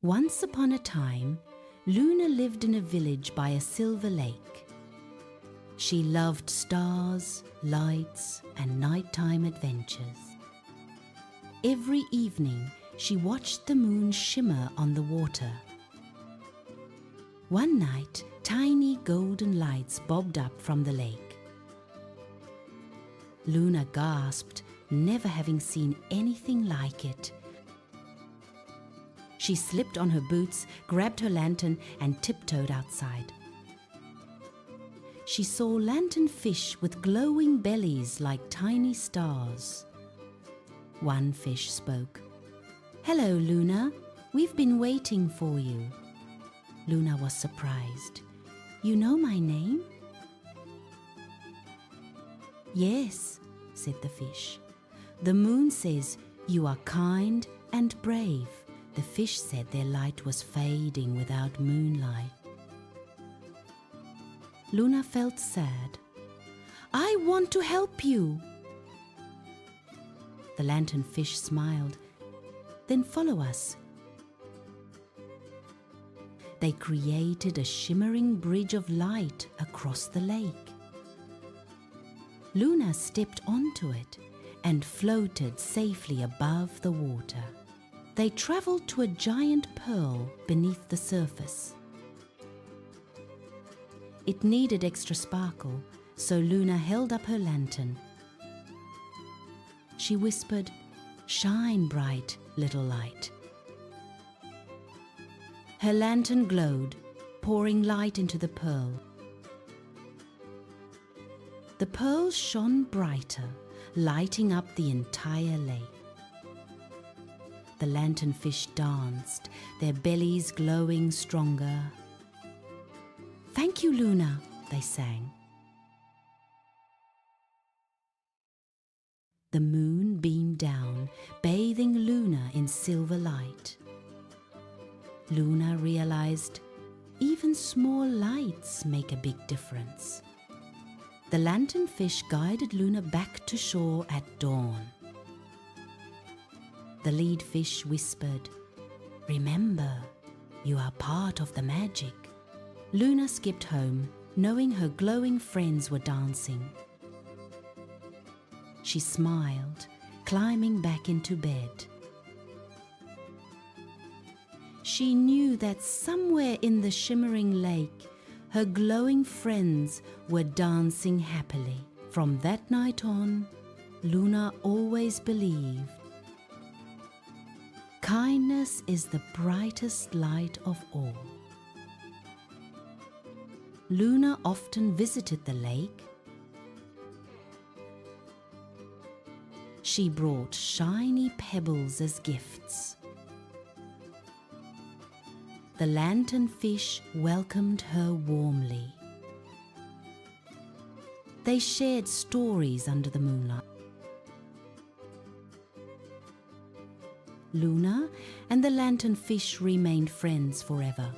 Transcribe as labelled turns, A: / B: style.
A: Once upon a time, Luna lived in a village by a silver lake. She loved stars, lights, and nighttime adventures. Every evening, she watched the moon shimmer on the water. One night, tiny golden lights bobbed up from the lake. Luna gasped, never having seen anything like it. She slipped on her boots, grabbed her lantern, and tiptoed outside. She saw lanternfish with glowing bellies like tiny stars. One fish spoke. "Hello, Luna. We've been waiting for you." Luna was surprised. "You know my name?" "Yes," said the fish. "The moon says you are kind and brave." The fish said their light was fading without moonlight. Luna felt sad. "I want to help you." The lanternfish smiled. "Then follow us." They created a shimmering bridge of light across the lake. Luna stepped onto it and floated safely above the water. They traveled to a giant pearl beneath the surface. It needed extra sparkle, so Luna held up her lantern. She whispered, "Shine bright, little light." Her lantern glowed, pouring light into the pearl. The pearl shone brighter, lighting up the entire lake. The lanternfish danced, their bellies glowing stronger. "Thank you, Luna," they sang. The moon beamed down, bathing Luna in silver light. Luna realized even small lights make a big difference. The lanternfish guided Luna back to shore at dawn. The lead fish whispered, "Remember, you are part of the magic." Luna skipped home, knowing her glowing friends were dancing. She smiled, climbing back into bed. She knew that somewhere in the shimmering lake, her glowing friends were dancing happily. From that night on, Luna always believed kindness is the brightest light of all. Luna often visited the lake. She brought shiny pebbles as gifts. The lanternfish welcomed her warmly. They shared stories under the moonlight. Luna and the lanternfish remained friends forever.